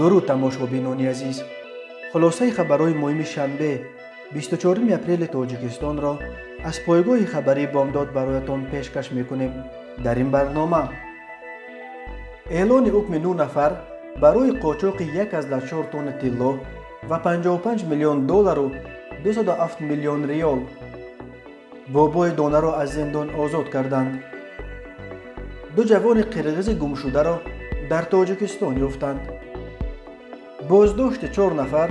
درود тамошобинони азиз. خلاصه خبرهای مهم شنبه 24 اپریل تاجیکستان را از پایگاه خبری بامداد برایتان پیشکش میکنیم. در این برنامه اعلان حکم 9 نفر برای قاچاق 1.4 تن طلا و 55 میلیون دلار و 207 میلیون ریال. بابای دانه را از زندان آزاد کردند. دو جوان قرقیز گم شده را در تاجیکستان یافتند. بازداشت 4 نفر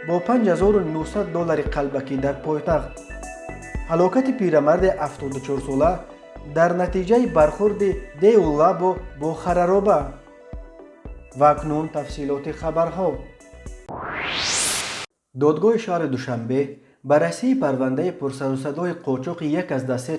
با 5900 دلار قلبکی در پایتخت. هلاکت پیرمرد 74 ساله در نتیجه برخورد دیولا با خرارابه. و اکنون تفصیلات خبرها. دادگاه شهر دوشنبه بررسی پرونده پرسر و صدای قاچاق 1.3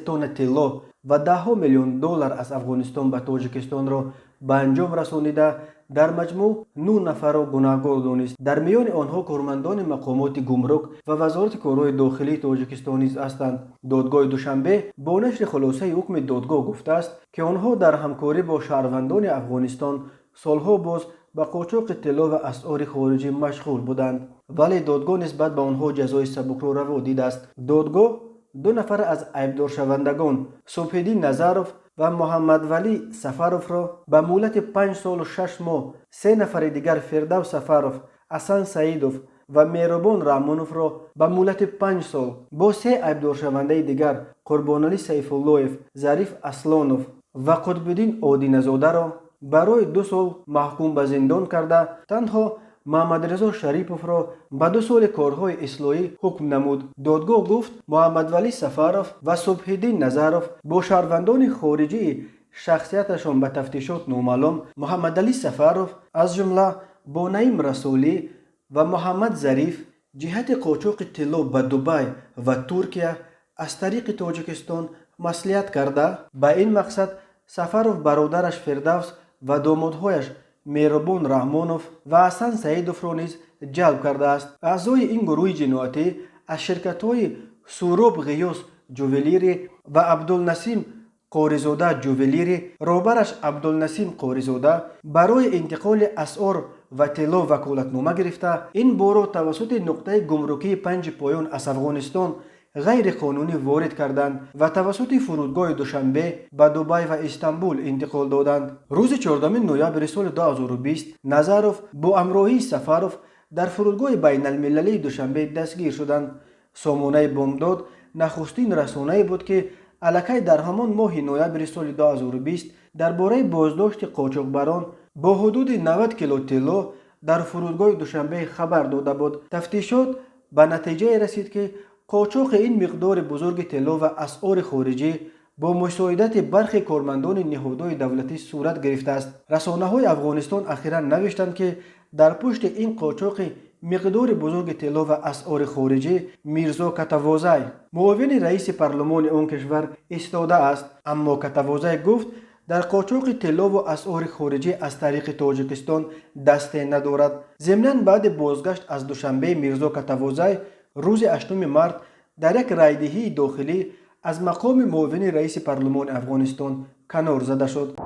تن طلا و 10 میلیون دلار از افغانستان به تاجیکستان را به انجام رسانیده در مجموع 9 نفر را گناهکار دانست. در میان آنها کارمندان مقامات گمرک و وزارت کارهای داخلی تاجیکستان نیز هستند. دادگاه دوشنبه با نشر خلاصه حکم دادگاه گفته است که آنها در همکاری با شهروندان افغانستان سالها باز به قاچاق طلا و اسعار خارجی مشغول بودند، ولی دادگاه نسبت به آنها جزای سبکرو روا دیده است. دادگاه 2 نفر از عیبدار شوندگان صبح‌الدین نظروف و محمد ولی سفروف را به مهلت 5 سال و 6 ماه، 3 نفر دیگر فردوس سفروف، حسن سعیدوف و مهربان رحمانوف را به مهلت 5 سال با 3 عیبدار شونده دیگر قربانعلی سیف اللهیف، ظریف اصلانوف و قطب‌الدین عادی را برای 2 سال محکوم به زندان کرده. تنها محمد رضا شریپوف را به 2 سال کارهای اصلاحی حکم نمود. دادگاه گفت محمد ولی سفروف و صبح‌الدین نظروف با شهروندان خارجی شخصیتشان به تفتیشات نامعلوم، محمد علی سفروف از جمله با نعیم رسولی و محمد ظریف جهت قاچاق طلا به دبی و ترکیه از طریق تاجیکستان مصلحت کرده. به این مقصد سفروف برادرش فردوس و دامادهایش مهربان رحمانوف و حسن سعیدوف را نیز جلب کرده است. اعضای این گروه جنایتی از شرکت‌های سوراب غیاث جوولری و عبدالنسیم قاریزاده جوولری، رهبرش عبدالنسیم قاریزاده، برای انتقال اسعار و طلا وکالتنامه گرفته. این بارا توسط نقطه گمرکی 5 پایان از افغانستان غیر قانونی وارد کردند و توسط فرودگاه دوشنبه به دبی و استانبول انتقال دادند. روز 14 نوامبر سال 2020 نظروف با همراهی سفروف در فرودگاه بین المللی دوشنبه دستگیر شدند. سامانه بامداد نخستین رسانه‌ای بود که الکی در همان ماه نوامبر سال 2020 درباره بازداشت قاچاقبران با حدود 90 کیلو طلا در فرودگاه دوشنبه خبر داده بود. تفتیشات به نتیجه رسید که قاچاق این مقدار بزرگ طلا و اسعار خارجی با مساعدت برخی کارمندان نهادهای دولتی صورت گرفته است. رسانه‌های افغانستان اخیراً نوشتند که در پشت این قاچاق مقدار بزرگ طلا و اسعار خارجی میرزا کتوازی، معاون رئیس پارلمان آن کشور، ایستاده است. اما کتوازی گفت در قاچاق طلا و اسعار خارجی از طریق تاجیکستان دستی ندارد. ضمناً بعد بازگشت از دوشنبه میرزا کتوازی روز 8 مارس در یک رایدهی داخلی از مقام معاون رئیس پارلمان افغانستان کنار زده شد.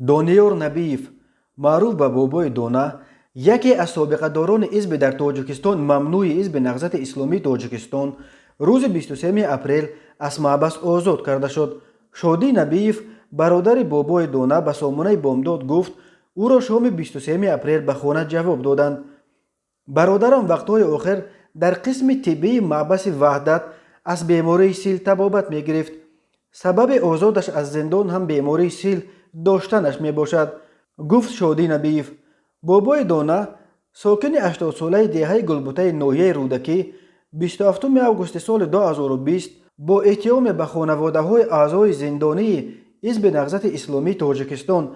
دانیار نبیف، معروف به بابای دانه، یکی از سابقه داران حزب در تاجیکستان ممنوع حزب نهضت اسلامی تاجیکستان، روز 23 اپریل از محبس آزاد کرده شد. شادی نبیف برادر بابای دانه به سامانه بامداد گفت او را شام 23 اپریل به خانه جواب دادند. برادرم وقتهای آخر در قسم طبی محبس وحدت از بیماری سیل تبابت می گرفت. سبب آزادش از زندان هم بیماری سیل داشتنش می باشد، گفت شادی نبیف. بابای دانه ساکن 80 ساله دهه گلبوته ناحیه رودکی 27 آگوست سال 2020 با اتهام به خانواده های اعضای زندانی حزب نهضت اسلامی تاجیکستان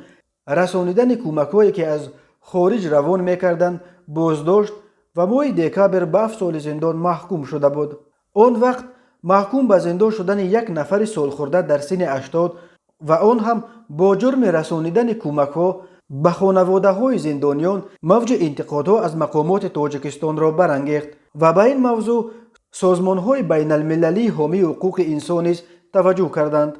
رسانیدن کمک‌هایی که از خارج روان می‌کردند بازداشت و ماه دکامبر به 7 سال زندان محکوم شده بود. آن وقت محکوم به زندان شدن یک نفر سالخورده در سن 80 و آن هم با جرم رسانیدن کمک‌ها به خانواده‌های زندانیان موج انتقادها از مقامات تاجیکستان را برانگیخت و به این موضوع سازمان‌های بین المللی حامی حقوق انسان نیز توجه کردند.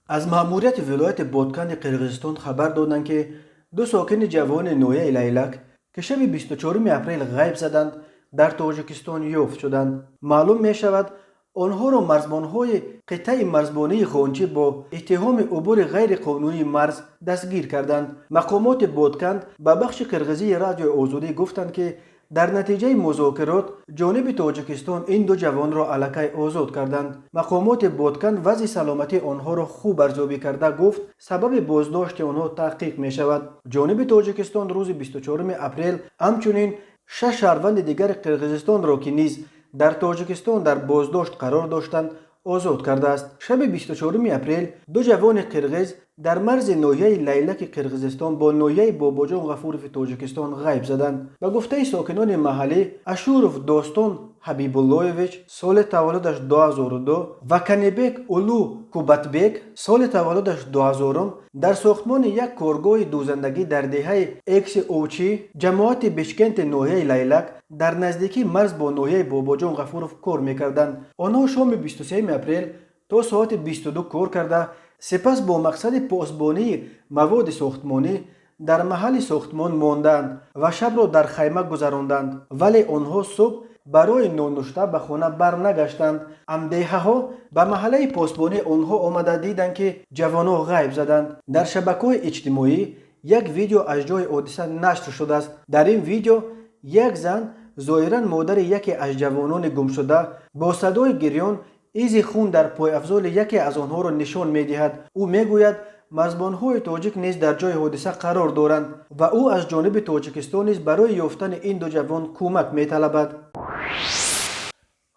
از مأموریت ولایت بادکن قرقیزستان خبر دادند که دو ساکن جوان نویه لیلک که شب 24 اپریل غیب زدند در تاجیکستان یافت شدند. معلوم می شود آنها را مرزبانهای قطعه مرزبانی خونچه با اتهام عبور غیر قانونی مرز دستگیر کردند. مقامات بادکند به بخش قرغیزی رادیو آزادی گفتند که در نتیجه مذاکرات جانب تاجیکستان این دو جوان را الکی آزاد کردند. مقامات بادکند وضع سلامتی آنها را خوب ارزیابی کرده گفت سبب بازداشت آنها تحقیق می شود. جانب تاجیکستان روز 24 اپریل همچنین 6 شهروند دیگر قرغیزستان را که نیز در تاجیکستان در بازداشت قرار داشتند آزاد کرده است. شب 24 اپریل دو جوان قرغیز در مرز ناحیه لیلک قرغیزستان با ناحیه باباجان غفورف تاجیکستان غیب زدند. به گفته ساکنان محلی اشورف داستان حبیب اللهویچ سال تولدش 2002 و کنیبک اولو کوباتبک سال تولدش 2000 در ساختمان یک کارگاه دوزندگی در دهه اکس اوچی جماعت بشکنت ناحیه لیلک در نزدیکی مرز با ناحیه باباجان غفورف کار میکردند. آنها شام 23 اپریل تا ساعت 22 کار کرده سپس با مقصد پاسبانی مواد ساختمانی در محل ساختمان ماندند و شب را در خیمه گذراندند، ولی آنها صبح برای نانوشته به خانه برنگشتند. امدیه ها به محله پاسبانی آنها آمده دیدند که جوانان غیب زدند. در شبکه‌های اجتماعی یک ویدیو از جای حادثه نشر شده است. در این ویدیو یک زن ظاهراً مادر یکی از جوانان گم شده با صدای گریان ایزی خون در پای افزال یکی از آنها را نشان می‌دهد. او میگوید مرزبان‌های تاجیک نیز در جای حادثه قرار دارند و او از جانب تاجیکستان نیز برای یافتن این دو جوان کمک می‌طلبد.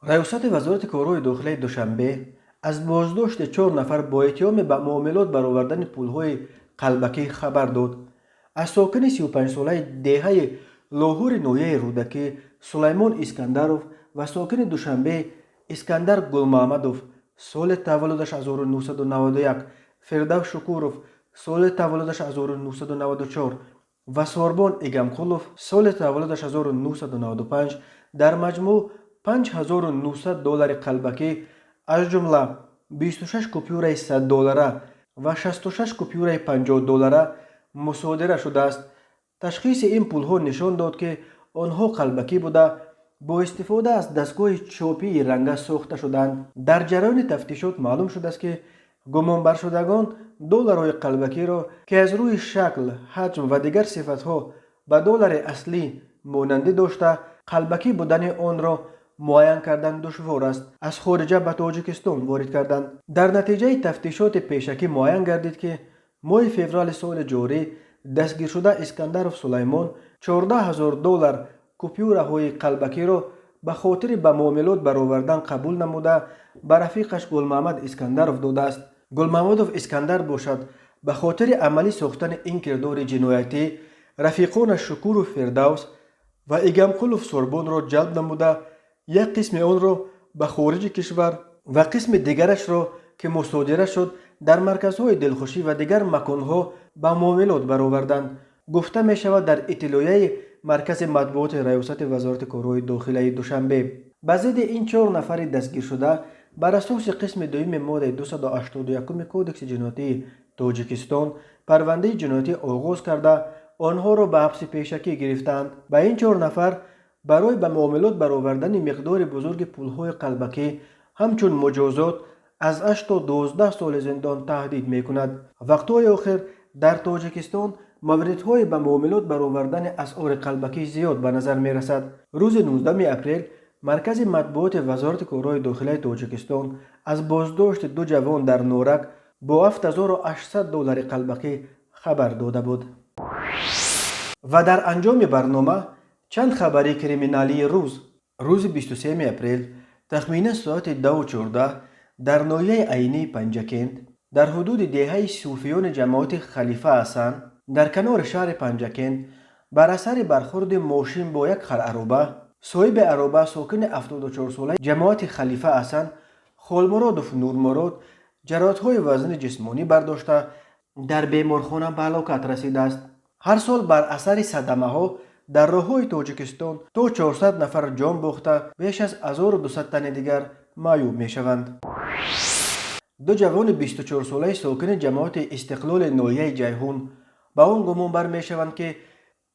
ریاست وزارت کارهای داخلی دوشنبه از بازداشت 4 نفر با اتهام به معاملات برآوردن پول‌های قلبکی خبر داد. از ساکن 35 ساله دهه لاهور ناحیه رودکی سلیمان اسکندروف و ساکن دوشنبه اسکندر گلمحمدوف سال تولدش 1991، فردوس شکوروف سال تولدش 1994 و ساربان ایگمقولوف سال تولدش 1995 در مجموع 5900 دلار قلبکی از جمله 26 کپیوره 100 دلاره و 66 کپیوره 50 دلاره مصادره شده است. تشخیص این پولها نشان داد که آنها قلبکی بوده با استفاده از دستگاه چاپی رنگه ساخته شدند. در جریان تفتیشات معلوم شده است که گمانبر شدگان دلارهای قلبکی را که از روی شکل، حجم و دیگر صفتها به دلار اصلی ماننده داشته قلبکی بودن آن را معین کردن دشوار است. از خارجه به تاجیکستان وارد کردند. در نتیجه تفتیشات پیشکی معین گردید که ماه فوریه سال جاری دستگیر شده اسکندروف سلیمان 14000 دلار کپیوره های قلبکی را به خاطر به معاملات برآوردن قبول نموده به رفیقش گلمحمد اسکندروف داده است. گلمحمدوف اسکندر باشد به خاطر عملی ساختن این کردار جنایتی رفیقانش شکور و فردوس و ایگمقولوف ساربان را جلب نموده یک قسم آن را به خارج کشور و قسم دیگرش را که مصادره شد در مرکزهای دلخوشی و دیگر مکانها به معاملات برآوردند. گفته می شود در اطلاعیه مرکز مطبوعات ریاست وزارت کارهای داخلی دوشنبه به ضد این 4 نفر دستگیر شده بر اساس قسم دوم ماده 281 کودکس جنایتی تاجیکستان پرونده جنایتی آغاز کرده آنها را به حبس پیشکی گرفتند. به این 4 نفر برای به معاملات برآوردن مقدار بزرگ پولهای قلبکی همچون مجازات از 8 تا 12 سال زندان تهدید می کند. وقتهای آخر در تاجیکستان موردهای به معاملات برآوردن اسعار قلبکی زیاد به نظر می رسد. روز 19 اپریل مرکز مطبوعات وزارت کارهای داخلی تاجیکستان از بازداشت 2 جوان در نورک با 7800 دلار قلبکی خبر داده بود. و در انجام برنامه چند خبری کریمینالی روز 23 اپریل تخمیناً ساعت 2:14 در ناحیه عینی پنجکند در حدود دهه صوفیان جماعت خلیفه حسن در کنار شهر پنجکند بر اثر برخورد ماشین با یک خرعربه صاحب عربه ساکن 74 ساله جماعت خلیفه حسن خالمرادوف نورمراد جراحت‌های وزن جسمانی برداشته در بیمارخانه به هلاکت رسیده است. هر سال بر اثر صدمه‌ها در راه‌های تاجیکستان تا 400 نفر جان باخته بیش از 1200 تن دیگر معیوب می‌شوند. 2 جوان 24 ساله ساکن جماعت استقلال ناحیه جیهون با اون گمان بر می شوند که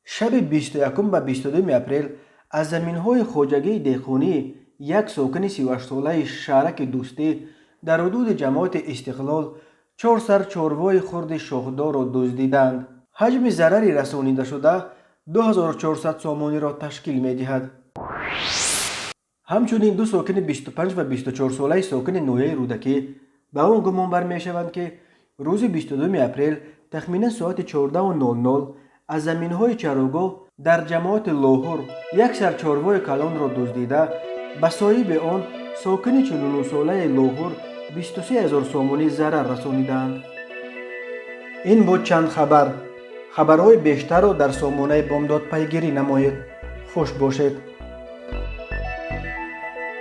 شب 21 و 22 اپریل از زمین‌های خوجگی دیخونی یک ساکن 38 ساله شهرک دوستی در حدود جماعت استقلال 4 سر چاروای خرد شاخدار را دزدیدند. حجم ضرری رسانیده شده 2400 سامانی را تشکیل می دهد. همچنین دو ساکن 25 و 24 ساله ساکن نویه رودکی به آن گمان بر می شوند که روز 22 اپریل تخمینا ساعت 14:00 از زمین‌های چراگاه در جماعت لاهور یک سر چاروای کلان را دزدیده به صاحب آن ساکن 49 ساله لاهور 23,000 سامانی ضرر رسانیدند. این بود چند خبرهای بیشتر را در سامانه بامداد پیگیری نمایید. خوش باشید.